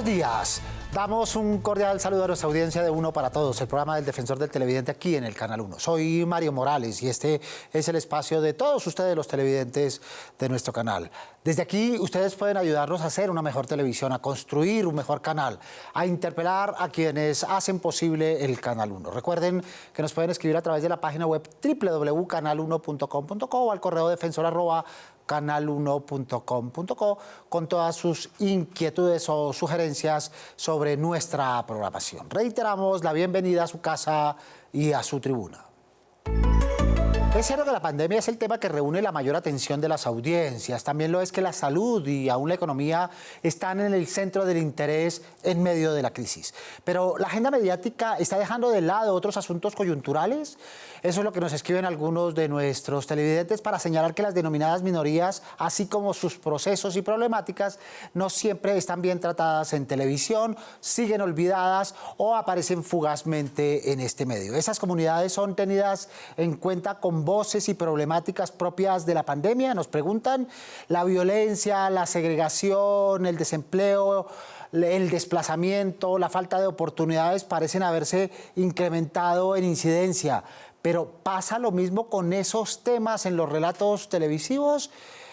Buenos días. Damos un cordial saludo a nuestra audiencia de Uno para Todos, el programa del Defensor del Televidente aquí en el Canal 1. Soy Mario Morales y este es el espacio de todos ustedes, los televidentes de nuestro canal. Desde aquí ustedes pueden ayudarnos a hacer una mejor televisión, a construir un mejor canal, a interpelar a quienes hacen posible el Canal 1. Recuerden que nos pueden escribir a través de la página web www.canal1.com.co o al correo defensor@canal1.com.co con todas sus inquietudes o sugerencias sobre nuestra programación. Reiteramos la bienvenida a su casa y a su tribuna. Es cierto que la pandemia es el tema que reúne la mayor atención de las audiencias. También lo es que la salud y aún la economía están en el centro del interés en medio de la crisis. Pero la agenda mediática está dejando de lado otros asuntos coyunturales. Eso es lo que nos escriben algunos de nuestros televidentes para señalar que las denominadas minorías, así como sus procesos y problemáticas, no siempre están bien tratadas en televisión, siguen olvidadas o aparecen fugazmente en este medio. Esas comunidades son tenidas en cuenta con voces y problemáticas propias de la pandemia, nos preguntan. La violencia, la segregación, el desempleo, el desplazamiento, la falta de oportunidades parecen haberse incrementado en incidencia. Pero ¿pasa lo mismo con esos temas en los relatos televisivos?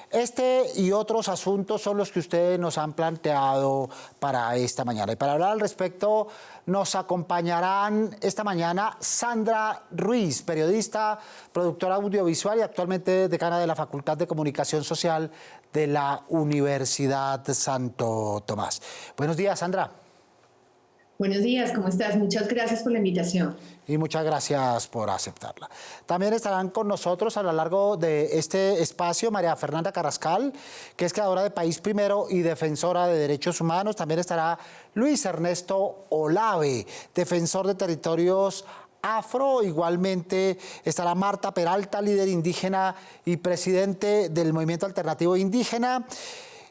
Este y otros asuntos son los que ustedes nos han planteado para esta mañana. Y para hablar al respecto nos acompañarán esta mañana Sandra Ruiz, periodista, productora audiovisual y actualmente decana de la Facultad de Comunicación Social de la Universidad Santo Tomás. Buenos días, Sandra. Buenos días, ¿cómo estás? Muchas gracias por la invitación. Y muchas gracias por aceptarla. También estarán con nosotros a lo largo de este espacio María Fernanda Carrascal, que es creadora de País Primero y defensora de derechos humanos. También estará Luis Ernesto Olave, defensor de territorios afro. Igualmente estará Marta Peralta, líder indígena y presidente del Movimiento Alternativo Indígena.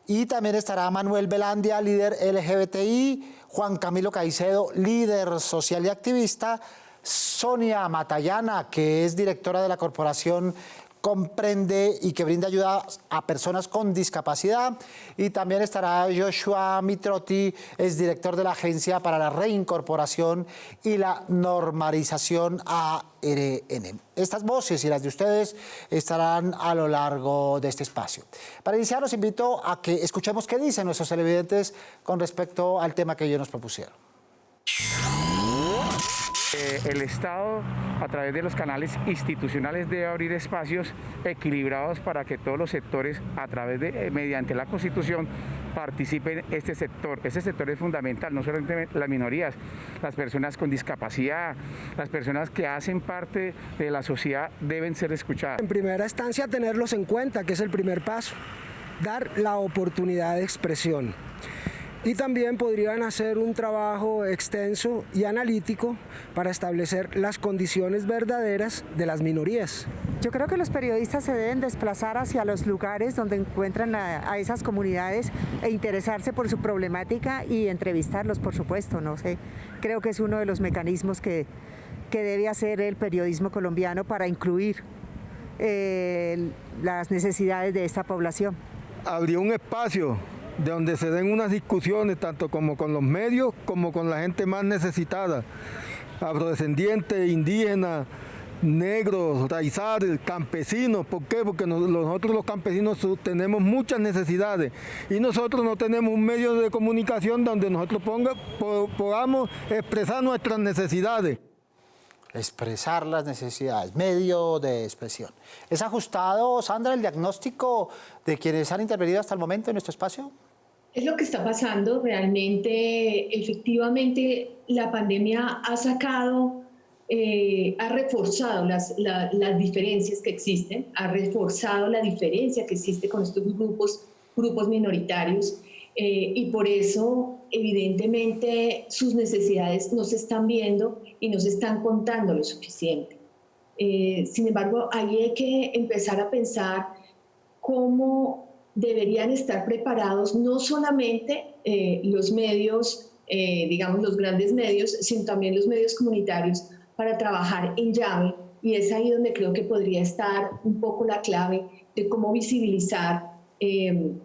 Y también estará Manuel Velandia, líder LGBTI, Juan Camilo Caicedo, líder social y activista, Sonia Matallana, que es directora de la corporación Comprende y que brinda ayuda a personas con discapacidad, y también estará Joshua Mitrotti, es director de la Agencia para la Reincorporación y la Normalización ARN. Estas voces y las de ustedes estarán a lo largo de este espacio. Para iniciar, los invito a que escuchemos qué dicen nuestros televidentes con respecto al tema que ellos nos propusieron. El Estado, a través de los canales institucionales, debe abrir espacios equilibrados para que todos los sectores, mediante la Constitución, participen en este sector. Este sector es fundamental, no solamente las minorías, las personas con discapacidad, las personas que hacen parte de la sociedad deben ser escuchadas. En primera instancia, tenerlos en cuenta, que es el primer paso, dar la oportunidad de expresión. Y también podrían hacer un trabajo extenso y analítico para establecer las condiciones verdaderas de las minorías. Yo creo que los periodistas se deben desplazar hacia los lugares donde encuentran a esas comunidades e interesarse por su problemática y entrevistarlos, por supuesto, no sé. Creo que es uno de los mecanismos que debe hacer el periodismo colombiano para incluir las necesidades de esta población. Habría un espacio de donde se den unas discusiones tanto como con los medios como con la gente más necesitada, afrodescendientes, indígenas, negros, raizales, campesinos. ¿Por qué? Porque nosotros los campesinos tenemos muchas necesidades y nosotros no tenemos un medio de comunicación donde nosotros podamos expresar nuestras necesidades. Expresar las necesidades, medio de expresión. ¿Es ajustado, Sandra, el diagnóstico de quienes han intervenido hasta el momento en nuestro espacio? Es lo que está pasando realmente. Efectivamente, la pandemia ha sacado, ha reforzado las diferencias que existen, ha reforzado la diferencia que existe con estos grupos minoritarios, y por eso, evidentemente, sus necesidades no se están viendo y no se están contando lo suficiente. Sin embargo, ahí hay que empezar a pensar cómo deberían estar preparados no solamente los medios, digamos los grandes medios, sino también los medios comunitarios para trabajar en llave, y es ahí donde creo que podría estar un poco la clave de cómo visibilizar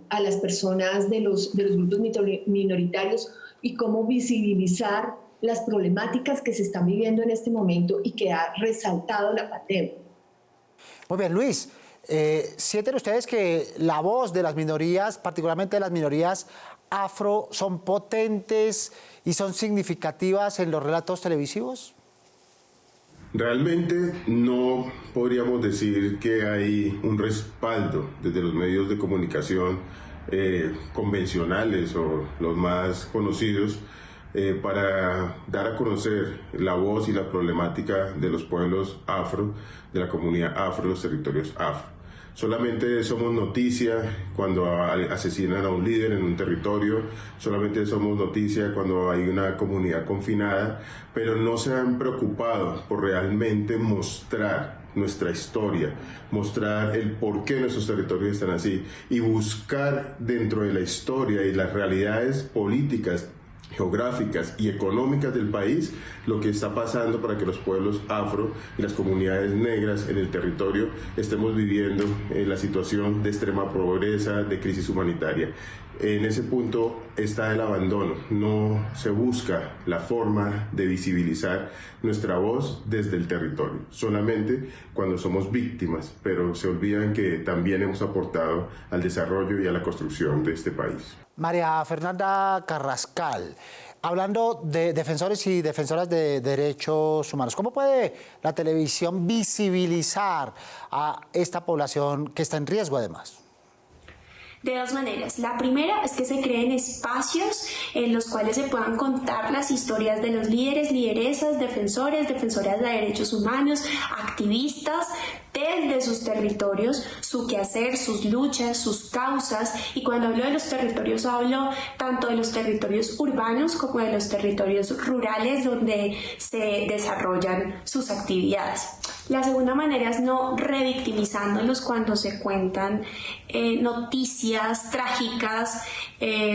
a las personas de los grupos minoritarios, y cómo visibilizar las problemáticas que se están viviendo en este momento y que ha resaltado la pandemia. Muy bien, Luis, ¿sienten ustedes que la voz de las minorías, particularmente de las minorías afro, son potentes y son significativas en los relatos televisivos? Realmente no podríamos decir que hay un respaldo desde los medios de comunicación convencionales o los más conocidos para dar a conocer la voz y la problemática de los pueblos afro, de la comunidad afro, los territorios afro. Solamente somos noticia cuando asesinan a un líder en un territorio, solamente somos noticia cuando hay una comunidad confinada, pero no se han preocupado por realmente mostrar nuestra historia, mostrar el por qué nuestros territorios están así y buscar dentro de la historia y las realidades políticas, geográficas y económicas del país lo que está pasando para que los pueblos afro y las comunidades negras en el territorio estemos viviendo la situación de extrema pobreza, de crisis humanitaria. En ese punto está el abandono, no se busca la forma de visibilizar nuestra voz desde el territorio, solamente cuando somos víctimas, pero se olvidan que también hemos aportado al desarrollo y a la construcción de este país. María Fernanda Carrascal, hablando de defensores y defensoras de derechos humanos, ¿cómo puede la televisión visibilizar a esta población que está en riesgo además? De dos maneras. La primera es que se creen espacios en los cuales se puedan contar las historias de los líderes, lideresas, defensores, defensoras de derechos humanos, activistas, desde sus territorios, su quehacer, sus luchas, sus causas. Y cuando hablo de los territorios, hablo tanto de los territorios urbanos como de los territorios rurales donde se desarrollan sus actividades. La segunda manera es no revictimizándolos cuando se cuentan noticias trágicas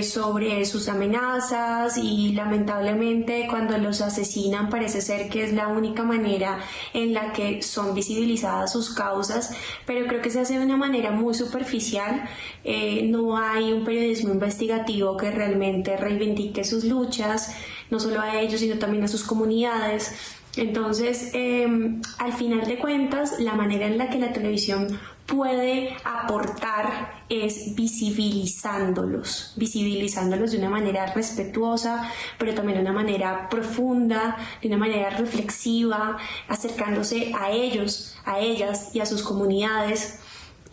sobre sus amenazas, y lamentablemente cuando los asesinan parece ser que es la única manera en la que son visibilizadas sus causas, pero creo que se hace de una manera muy superficial. No hay un periodismo investigativo que realmente reivindique sus luchas, no solo a ellos sino también a sus comunidades. Entonces, al final de cuentas, la manera en la que la televisión puede aportar es visibilizándolos de una manera respetuosa, pero también de una manera profunda, de una manera reflexiva, acercándose a ellos, a ellas y a sus comunidades.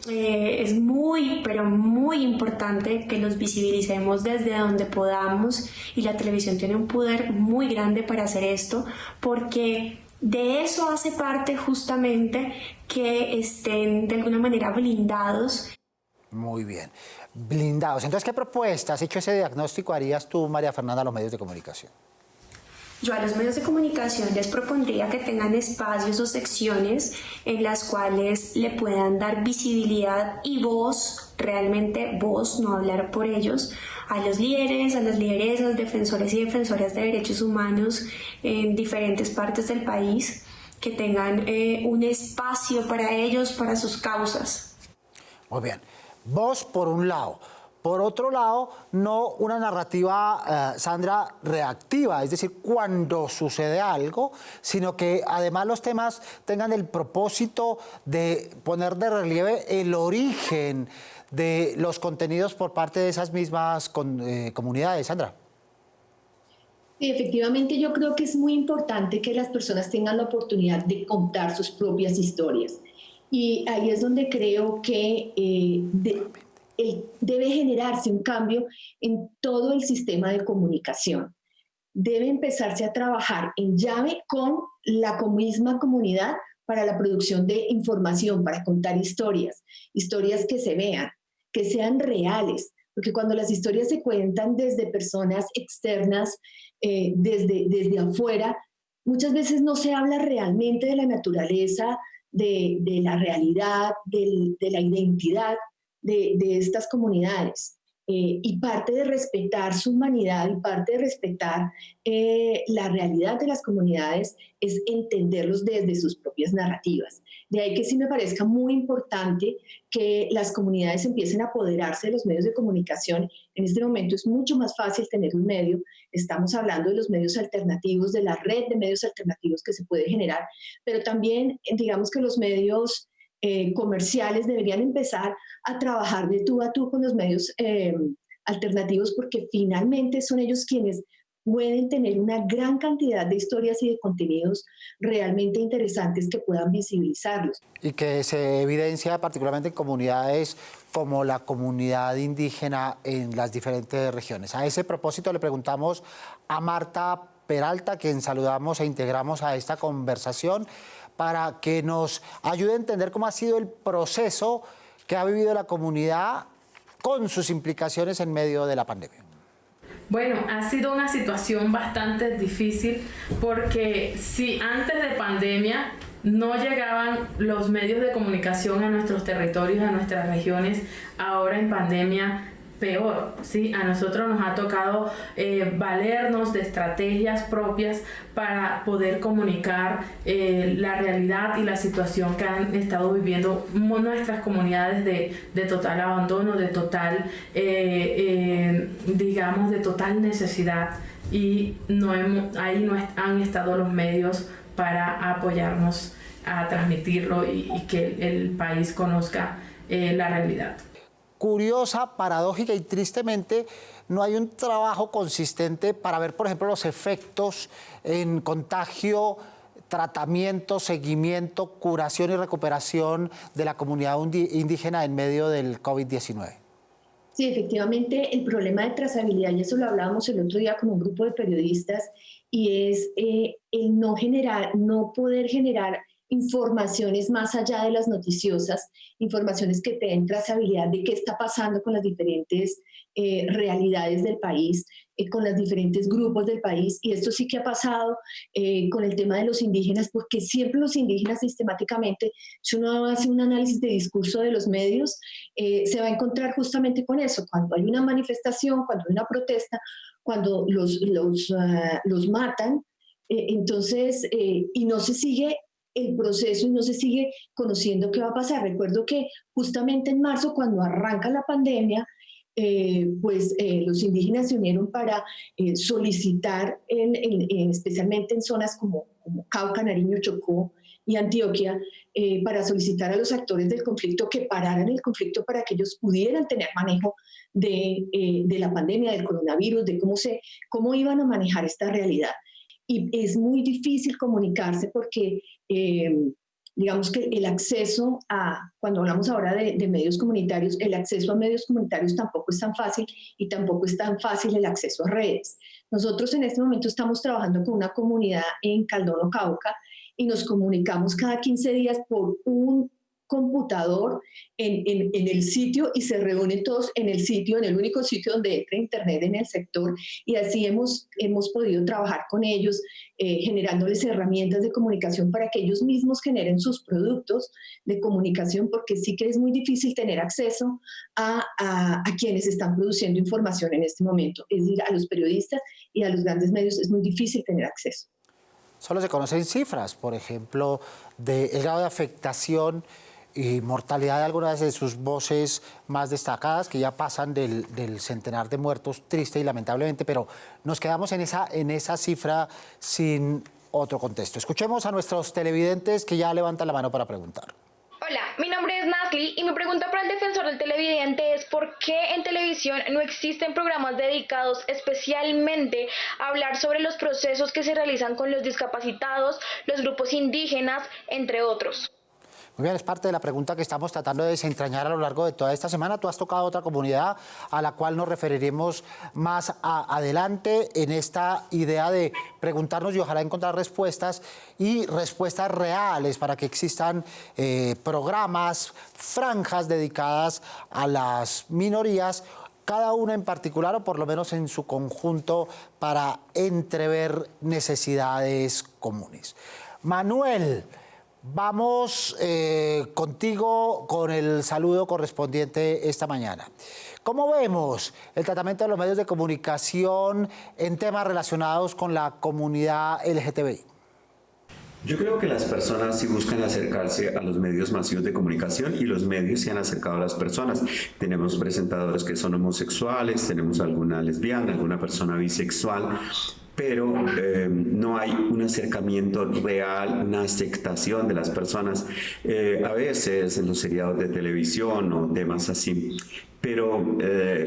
Es muy, pero muy importante que los visibilicemos desde donde podamos, y la televisión tiene un poder muy grande para hacer esto, porque de eso hace parte justamente que estén de alguna manera blindados. Muy bien, blindados. Entonces, ¿qué propuestas, hecho ese diagnóstico, harías tú, María Fernanda, a los medios de comunicación? Yo a los medios de comunicación les propondría que tengan espacios o secciones en las cuales le puedan dar visibilidad y voz, realmente voz, no hablar por ellos, a los líderes, a las lideresas, defensores y defensoras de derechos humanos en diferentes partes del país, que tengan un espacio para ellos, para sus causas. Muy bien, voz por un lado. Por otro lado, no una narrativa, Sandra, reactiva, es decir, cuando sucede algo, sino que además los temas tengan el propósito de poner de relieve el origen de los contenidos por parte de esas mismas comunidades. Sandra. Sí, efectivamente, yo creo que es muy importante que las personas tengan la oportunidad de contar sus propias historias. Y ahí es donde creo que debe generarse un cambio en todo el sistema de comunicación. Debe empezarse a trabajar en llave con la misma comunidad para la producción de información, para contar historias que se vean, que sean reales, porque cuando las historias se cuentan desde personas externas, desde afuera, muchas veces no se habla realmente de la naturaleza, de la realidad, de la identidad de estas comunidades. y parte de respetar su humanidad y parte de respetar la realidad de las comunidades es entenderlos desde sus propias narrativas. De ahí que sí me parezca muy importante que las comunidades empiecen a apoderarse de los medios de comunicación. En este momento es mucho más fácil tener un medio. Estamos hablando de los medios alternativos, de la red de medios alternativos que se puede generar, pero también digamos que los medios comerciales deberían empezar a trabajar de tú a tú con los medios alternativos, porque finalmente son ellos quienes pueden tener una gran cantidad de historias y de contenidos realmente interesantes que puedan visibilizarlos. Y que se evidencia particularmente en comunidades como la comunidad indígena en las diferentes regiones. A ese propósito le preguntamos a Marta Peralta, quien saludamos e integramos a esta conversación, para que nos ayude a entender cómo ha sido el proceso que ha vivido la comunidad con sus implicaciones en medio de la pandemia. Bueno, ha sido una situación bastante difícil porque si antes de pandemia no llegaban los medios de comunicación a nuestros territorios, a nuestras regiones, ahora en pandemia peor, ¿sí? A nosotros nos ha tocado valernos de estrategias propias para poder comunicar la realidad y la situación que han estado viviendo nuestras comunidades de total abandono, de total, digamos, de total necesidad, y ahí no han estado los medios para apoyarnos a transmitirlo y que el país conozca la realidad. Curiosa, paradójica y tristemente no hay un trabajo consistente para ver, por ejemplo, los efectos en contagio, tratamiento, seguimiento, curación y recuperación de la comunidad indígena en medio del COVID-19. Sí, efectivamente, el problema de trazabilidad, y eso lo hablábamos el otro día con un grupo de periodistas, y es el no poder generar informaciones más allá de las noticiosas, informaciones que te den trazabilidad de qué está pasando con las diferentes realidades del país, con los diferentes grupos del país. Y esto sí que ha pasado con el tema de los indígenas, porque siempre los indígenas sistemáticamente, si uno hace un análisis de discurso de los medios, se va a encontrar justamente con eso. Cuando hay una manifestación, cuando hay una protesta, cuando los matan, entonces, y no se sigue el proceso y no se sigue conociendo qué va a pasar. Recuerdo que justamente en marzo, cuando arranca la pandemia, los indígenas se unieron para solicitar, especialmente en zonas como Cauca, Nariño, Chocó y Antioquia, para solicitar a los actores del conflicto que pararan el conflicto para que ellos pudieran tener manejo de la pandemia, del coronavirus, de cómo iban a manejar esta realidad. Y es muy difícil comunicarse porque digamos que el acceso cuando hablamos ahora de medios comunitarios, el acceso a medios comunitarios tampoco es tan fácil, y tampoco es tan fácil el acceso a redes. Nosotros en este momento estamos trabajando con una comunidad en Caldono, Cauca, y nos comunicamos cada 15 días por un computador en el sitio, y se reúnen todos en el sitio, en el único sitio donde entra internet en el sector, y así hemos podido trabajar con ellos, generándoles herramientas de comunicación para que ellos mismos generen sus productos de comunicación, porque sí que es muy difícil tener acceso a quienes están produciendo información en este momento, es decir, a los periodistas y a los grandes medios es muy difícil tener acceso. Solo se conocen cifras, por ejemplo, del grado de afectación y mortalidad de algunas de sus voces más destacadas, que ya pasan del centenar de muertos, triste y lamentablemente, pero nos quedamos en esa cifra sin otro contexto. Escuchemos a nuestros televidentes que ya levantan la mano para preguntar. Hola, mi nombre es Nasli y mi pregunta para el defensor del televidente es ¿por qué en televisión no existen programas dedicados especialmente a hablar sobre los procesos que se realizan con los discapacitados, los grupos indígenas, entre otros? Muy bien, es parte de la pregunta que estamos tratando de desentrañar a lo largo de toda esta semana. Tú has tocado otra comunidad a la cual nos referiremos más adelante en esta idea de preguntarnos y ojalá encontrar respuestas y respuestas reales para que existan programas, franjas dedicadas a las minorías, cada una en particular o por lo menos en su conjunto, para entrever necesidades comunes. Manuel, Vamos contigo con el saludo correspondiente esta mañana. ¿Cómo vemos el tratamiento de los medios de comunicación en temas relacionados con la comunidad LGTBI? Yo creo que las personas sí buscan acercarse a los medios masivos de comunicación y los medios se han acercado a las personas. Tenemos presentadores que son homosexuales, tenemos alguna lesbiana, alguna persona bisexual, pero no hay un acercamiento real, una aceptación de las personas, a veces en los seriados de televisión o temas así. Pero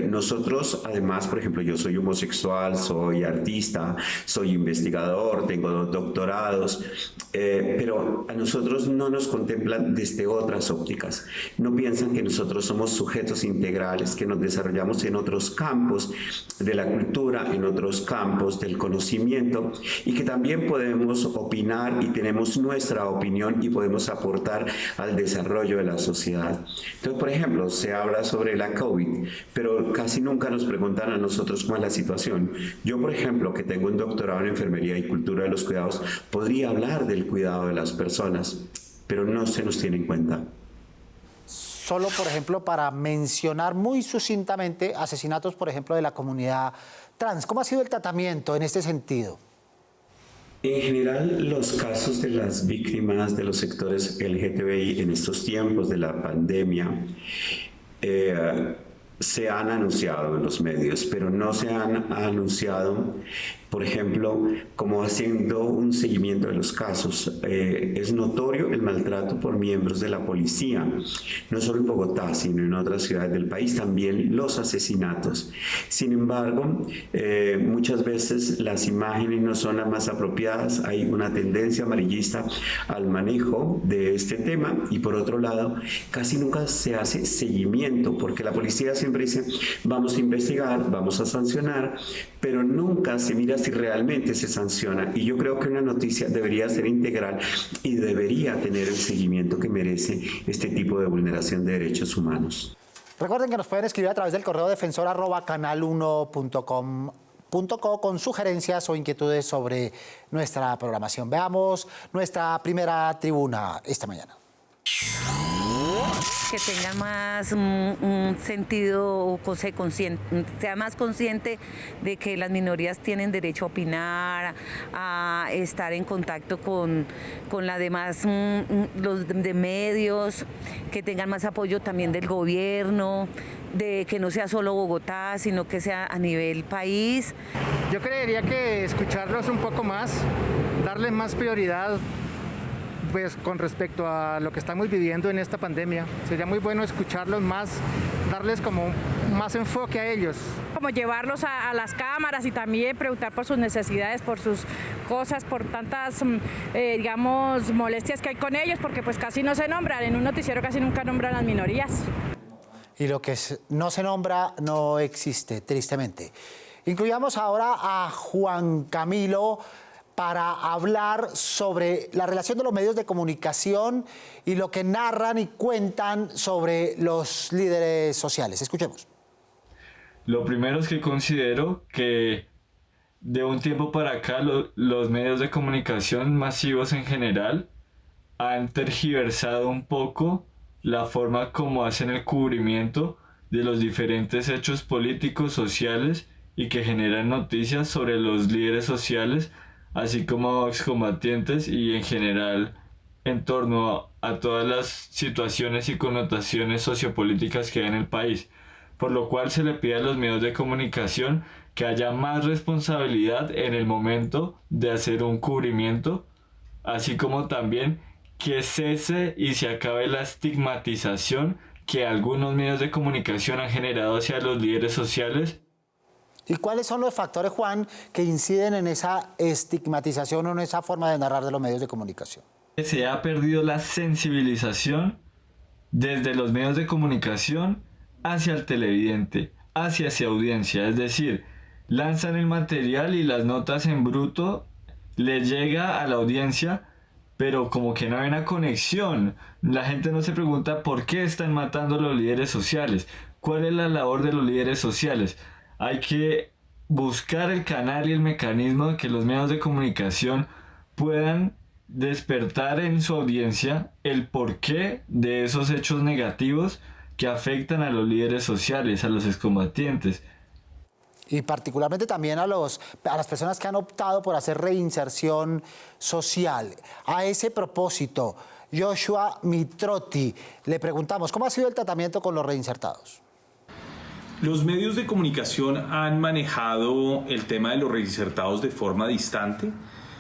nosotros, además, por ejemplo, yo soy homosexual, soy artista, soy investigador, tengo 2 doctorados, pero a nosotros no nos contemplan desde otras ópticas. No piensan que nosotros somos sujetos integrales, que nos desarrollamos en otros campos de la cultura, en otros campos del conocimiento y que también podemos opinar y tenemos nuestra opinión y podemos aportar al desarrollo de la sociedad. Entonces, por ejemplo, se habla sobre la COVID, pero casi nunca nos preguntan a nosotros cómo es la situación. Yo, por ejemplo, que tengo un doctorado en enfermería y cultura de los cuidados, podría hablar del cuidado de las personas, pero no se nos tiene en cuenta. Solo, por ejemplo, para mencionar muy sucintamente asesinatos, por ejemplo, de la comunidad trans. ¿Cómo ha sido el tratamiento en este sentido? En general, los casos de las víctimas de los sectores LGTBI en estos tiempos de la pandemia se han anunciado en los medios, pero no se han anunciado, por ejemplo, como haciendo un seguimiento de los casos. Es notorio el maltrato por miembros de la policía, no solo en Bogotá, sino en otras ciudades del país, también los asesinatos. Sin embargo, muchas veces las imágenes no son las más apropiadas, hay una tendencia amarillista al manejo de este tema y por otro lado, casi nunca se hace seguimiento, porque la policía siempre dice, vamos a investigar, vamos a sancionar, pero nunca se mira si realmente se sanciona. Y yo creo que una noticia debería ser integral y debería tener el seguimiento que merece este tipo de vulneración de derechos humanos. Recuerden que nos pueden escribir a través del correo defensor@canal1.com.co con sugerencias o inquietudes sobre nuestra programación. Veamos nuestra primera tribuna esta mañana. Que tenga más un sentido, sea más consciente de que las minorías tienen derecho a opinar, a estar en contacto con la demás, los de medios, que tengan más apoyo también del gobierno, de que no sea solo Bogotá, sino que sea a nivel país. Yo creería que escucharlos un poco más, darles más prioridad, pues con respecto a lo que estamos viviendo en esta pandemia. Sería muy bueno escucharlos más, darles como más enfoque a ellos. Como llevarlos a las cámaras y también preguntar por sus necesidades, por sus cosas, por tantas, digamos, molestias que hay con ellos, porque pues casi no se nombran, en un noticiero casi nunca nombran a las minorías. Y lo que no se nombra no existe, tristemente. Incluyamos ahora a Juan Camilo para hablar sobre la relación de los medios de comunicación y lo que narran y cuentan sobre los líderes sociales. Escuchemos. Lo primero es que considero que de un tiempo para acá los medios de comunicación masivos en general han tergiversado un poco la forma como hacen el cubrimiento de los diferentes hechos políticos, sociales y que generan noticias sobre los líderes sociales, así como excombatientes y en general en torno a todas las situaciones y connotaciones sociopolíticas que hay en el país, por lo cual se le pide a los medios de comunicación que haya más responsabilidad en el momento de hacer un cubrimiento, así como también que cese y se acabe la estigmatización que algunos medios de comunicación han generado hacia los líderes sociales. ¿Y cuáles son los factores, Juan, que inciden en esa estigmatización o en esa forma de narrar de los medios de comunicación? Se ha perdido la sensibilización desde los medios de comunicación hacia el televidente, hacia esa audiencia. Es decir, lanzan el material y las notas en bruto le llega a la audiencia, pero como que no hay una conexión. La gente no se pregunta por qué están matando a los líderes sociales, cuál es la labor de los líderes sociales. Hay que buscar el canal y el mecanismo de que los medios de comunicación puedan despertar en su audiencia el porqué de esos hechos negativos que afectan a los líderes sociales, a los excombatientes. Y particularmente también a las personas que han optado por hacer reinserción social. A ese propósito, Joshua Mitrotti, le preguntamos, ¿cómo ha sido el tratamiento con los reinsertados? Los medios de comunicación han manejado el tema de los reinsertados de forma distante.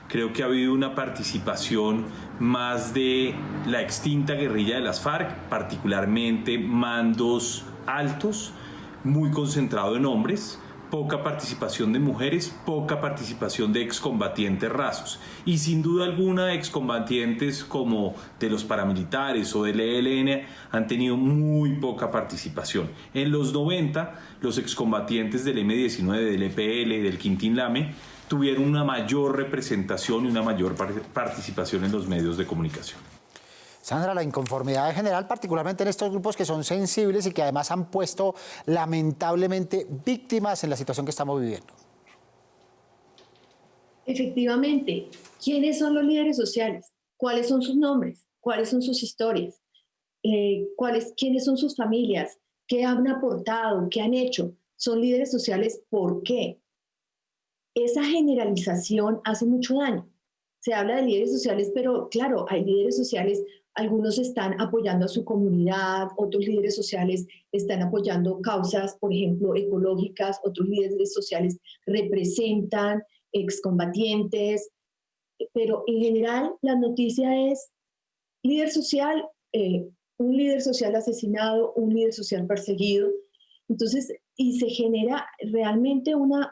Creo que ha habido una participación más de la extinta guerrilla de las FARC, particularmente mandos altos, muy concentrado en hombres, poca participación de mujeres, poca participación de excombatientes rasos. Y sin duda alguna, excombatientes como de los paramilitares o del ELN han tenido muy poca participación. En los 90, los excombatientes del M-19, del EPL, del Quintín Lame, tuvieron una mayor representación y una mayor participación en los medios de comunicación. Sandra, la inconformidad en general, particularmente en estos grupos que son sensibles y que además han puesto lamentablemente víctimas en la situación que estamos viviendo. Efectivamente, ¿quiénes son los líderes sociales? ¿Cuáles son sus nombres? ¿Cuáles son sus historias? ¿Quiénes son sus familias? ¿Qué han aportado? ¿Qué han hecho? ¿Son líderes sociales? ¿Por qué? Esa generalización hace mucho daño. Se habla de líderes sociales, pero claro, hay líderes sociales, algunos están apoyando a su comunidad, otros líderes sociales están apoyando causas, por ejemplo, ecológicas, otros líderes sociales representan excombatientes, pero en general la noticia es líder social, un líder social asesinado, un líder social perseguido. Entonces, y se genera realmente una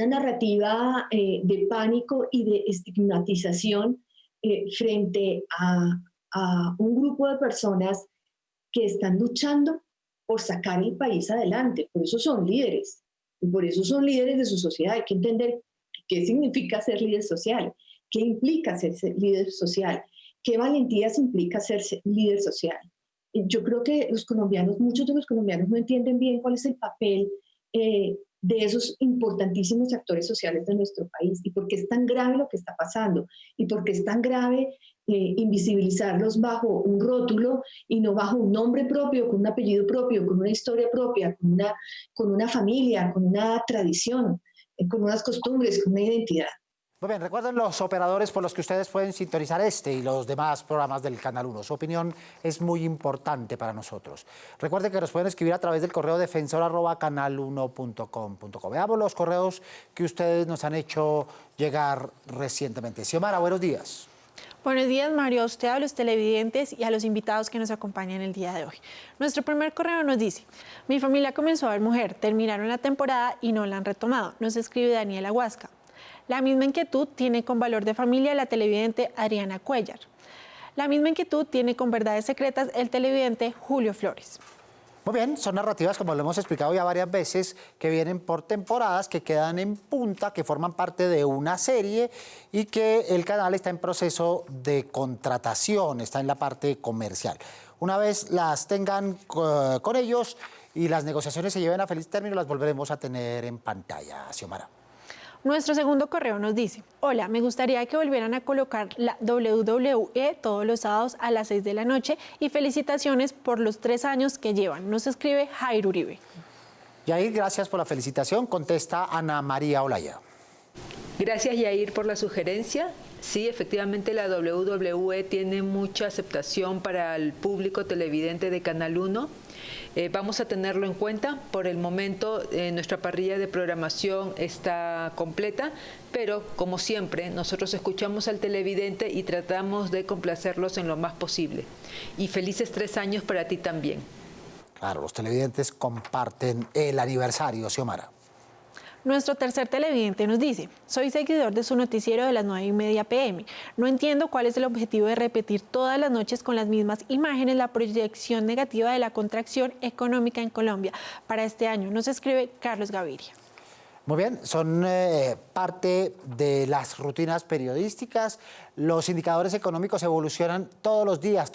narrativa de pánico y de estigmatización frente a un grupo de personas que están luchando por sacar el país adelante. Por eso son líderes, y por eso son líderes de su sociedad. Hay que entender qué significa ser líder social, qué implica ser líder social, qué valentías implica ser líder social. Yo creo que muchos de los colombianos no entienden bien cuál es el papel de esos importantísimos actores sociales de nuestro país y por qué es tan grave lo que está pasando y por qué es tan grave invisibilizarlos bajo un rótulo y no bajo un nombre propio, con un apellido propio, con una historia propia, con una familia, con una tradición, con unas costumbres, con una identidad. Muy bien, recuerden los operadores por los que ustedes pueden sintonizar este y los demás programas del Canal 1. Su opinión es muy importante para nosotros. Recuerden que nos pueden escribir a través del correo defensor@canal1.com.co. Veamos los correos que ustedes nos han hecho llegar recientemente. Xiomara, buenos días. Buenos días, Mario, a usted, a los televidentes y a los invitados que nos acompañan el día de hoy. Nuestro primer correo nos dice: mi familia comenzó a ver Mujer, terminaron la temporada y no la han retomado. Nos escribe Daniela Huasca. La misma inquietud tiene con Valor de Familia la televidente Adriana Cuellar. La misma inquietud tiene con Verdades Secretas el televidente Julio Flores. Muy bien, son narrativas, como lo hemos explicado ya varias veces, que vienen por temporadas, que quedan en punta, que forman parte de una serie y que el canal está en proceso de contratación, está en la parte comercial. Una vez las tengan con ellos y las negociaciones se lleven a feliz término, las volveremos a tener en pantalla. Xiomara. Nuestro segundo correo nos dice: hola, me gustaría que volvieran a colocar la WWE todos los sábados a las 6 de la noche y felicitaciones por los 3 años que llevan. Nos escribe Jairo Uribe. Yair, gracias por la felicitación. Contesta Ana María Olaya. Gracias, Yair, por la sugerencia. Sí, efectivamente la WWE tiene mucha aceptación para el público televidente de Canal 1. Vamos a tenerlo en cuenta. Por el momento nuestra parrilla de programación está completa, pero como siempre nosotros escuchamos al televidente y tratamos de complacerlos en lo más posible. Y felices 3 años para ti también. Claro, los televidentes comparten el aniversario, Xiomara. Nuestro tercer televidente nos dice: soy seguidor de su noticiero de las 9:30 p.m. No entiendo cuál es el objetivo de repetir todas las noches con las mismas imágenes la proyección negativa de la contracción económica en Colombia para este año. Nos escribe Carlos Gaviria. Muy bien, son parte de las rutinas periodísticas. Los indicadores económicos evolucionan todos los días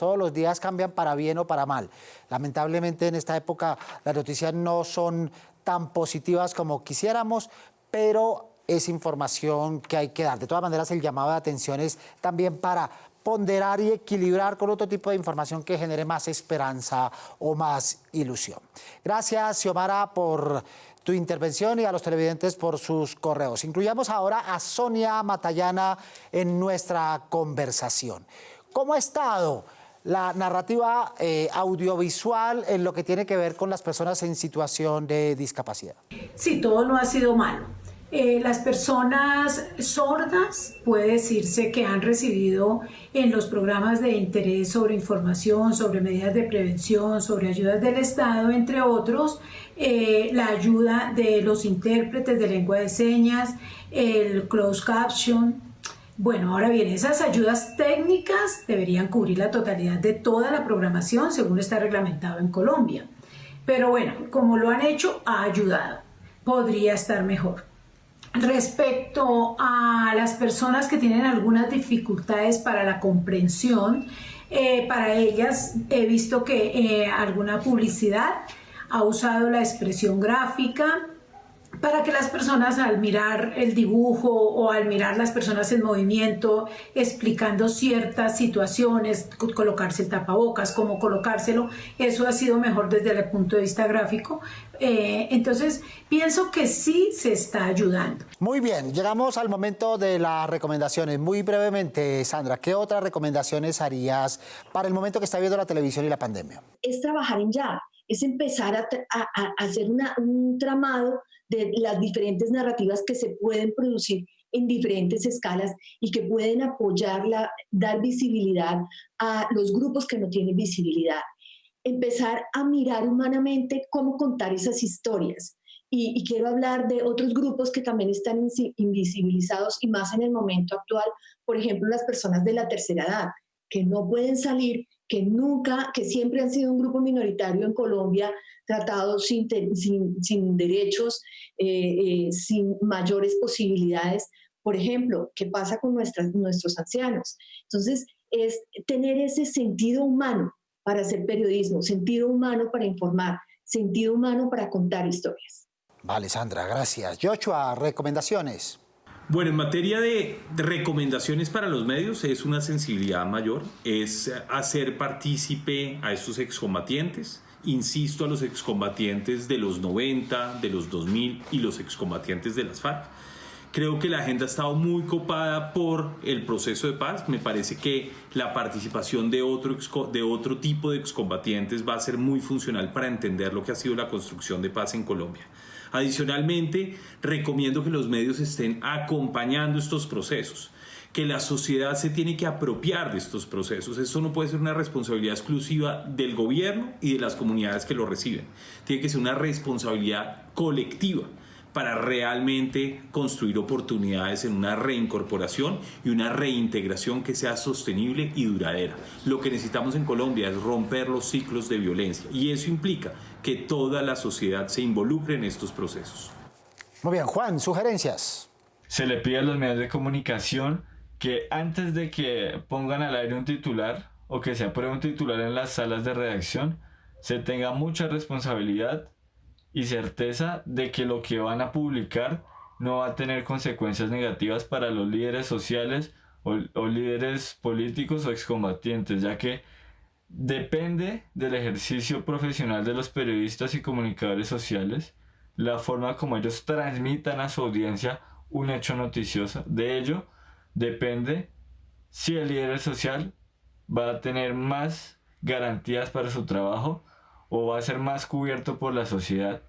cambian para bien o para mal. Lamentablemente en esta época las noticias no son tan positivas como quisiéramos, pero es información que hay que dar. De todas maneras, el llamado de atención es también para ponderar y equilibrar con otro tipo de información que genere más esperanza o más ilusión. Gracias, Xiomara, por tu intervención y a los televidentes por sus correos. Incluyamos ahora a Sonia Matallana en nuestra conversación. ¿Cómo ha estado la narrativa audiovisual en lo que tiene que ver con las personas en situación de discapacidad? Sí, todo no ha sido malo. Las personas sordas puede decirse que han recibido en los programas de interés sobre información, sobre medidas de prevención, sobre ayudas del Estado, entre otros, la ayuda de los intérpretes de lengua de señas, el closed caption. Bueno, ahora bien, esas ayudas técnicas deberían cubrir la totalidad de toda la programación según está reglamentado en Colombia. Pero bueno, como lo han hecho, ha ayudado. Podría estar mejor. Respecto a las personas que tienen algunas dificultades para la comprensión, para ellas he visto que alguna publicidad ha usado la expresión gráfica para que las personas al mirar el dibujo o al mirar las personas en movimiento explicando ciertas situaciones, colocarse el tapabocas, cómo colocárselo, eso ha sido mejor desde el punto de vista gráfico. Entonces pienso que sí se está ayudando. Muy bien, llegamos al momento de las recomendaciones. Muy brevemente, Sandra, ¿qué otras recomendaciones harías para el momento que está viendo la televisión y la pandemia? Es trabajar en ya, es empezar a hacer un tramado de las diferentes narrativas que se pueden producir en diferentes escalas y que pueden dar visibilidad a los grupos que no tienen visibilidad. Empezar a mirar humanamente cómo contar esas historias. Y quiero hablar de otros grupos que también están invisibilizados y más en el momento actual, por ejemplo, las personas de la tercera edad, que no pueden salir, que siempre han sido un grupo minoritario en Colombia, tratados sin derechos, sin mayores posibilidades. Por ejemplo, ¿qué pasa con nuestros ancianos? Entonces, es tener ese sentido humano para hacer periodismo, sentido humano para informar, sentido humano para contar historias. Vale, Sandra, gracias. Joshua, recomendaciones. Bueno, en materia de recomendaciones para los medios es una sensibilidad mayor, es hacer partícipe a estos excombatientes, insisto, a los excombatientes de los 90, de los 2000 y los excombatientes de las FARC. Creo que la agenda ha estado muy copada por el proceso de paz. Me parece que la participación de otro tipo de excombatientes va a ser muy funcional para entender lo que ha sido la construcción de paz en Colombia. Adicionalmente, recomiendo que los medios estén acompañando estos procesos, que la sociedad se tiene que apropiar de estos procesos. Esto no puede ser una responsabilidad exclusiva del gobierno y de las comunidades que lo reciben. Tiene que ser una responsabilidad colectiva para realmente construir oportunidades en una reincorporación y una reintegración que sea sostenible y duradera. Lo que necesitamos en Colombia es romper los ciclos de violencia y eso implica que toda la sociedad se involucre en estos procesos. Muy bien, Juan, sugerencias. Se le pide a los medios de comunicación que antes de que pongan al aire un titular o que se apruebe un titular en las salas de redacción, se tenga mucha responsabilidad y certeza de que lo que van a publicar no va a tener consecuencias negativas para los líderes sociales o líderes políticos o excombatientes, ya que depende del ejercicio profesional de los periodistas y comunicadores sociales la forma como ellos transmitan a su audiencia un hecho noticioso. De ello depende si el líder social va a tener más garantías para su trabajo o va a ser más cubierto por la sociedad.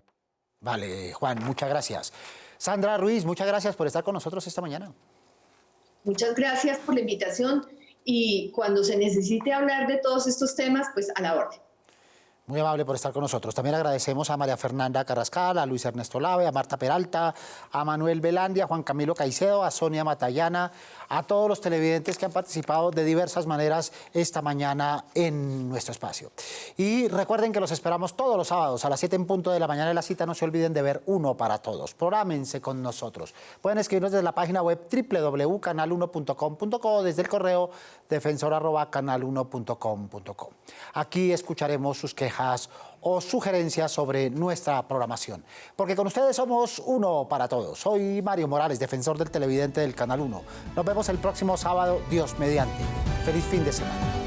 Vale, Juan, muchas gracias. Sandra Ruiz, muchas gracias por estar con nosotros esta mañana. Muchas gracias por la invitación y cuando se necesite hablar de todos estos temas, pues a la orden. Muy amable por estar con nosotros. También agradecemos a María Fernanda Carrascal, a Luis Ernesto Lave, a Marta Peralta, a Manuel Velandia, a Juan Camilo Caicedo, a Sonia Matallana, a todos los televidentes que han participado de diversas maneras esta mañana en nuestro espacio. Y recuerden que los esperamos todos los sábados a las 7 en punto de la mañana en la cita. No se olviden de ver Uno para Todos. Prográmense con nosotros. Pueden escribirnos desde la página web www.canal1.com.co o desde el correo defensor@canal1.com.co. Aquí escucharemos sus quejas quejas o sugerencias sobre nuestra programación. Porque con ustedes somos uno para todos. Soy Mario Morales, defensor del televidente del Canal 1. Nos vemos el próximo sábado, Dios mediante. Feliz fin de semana.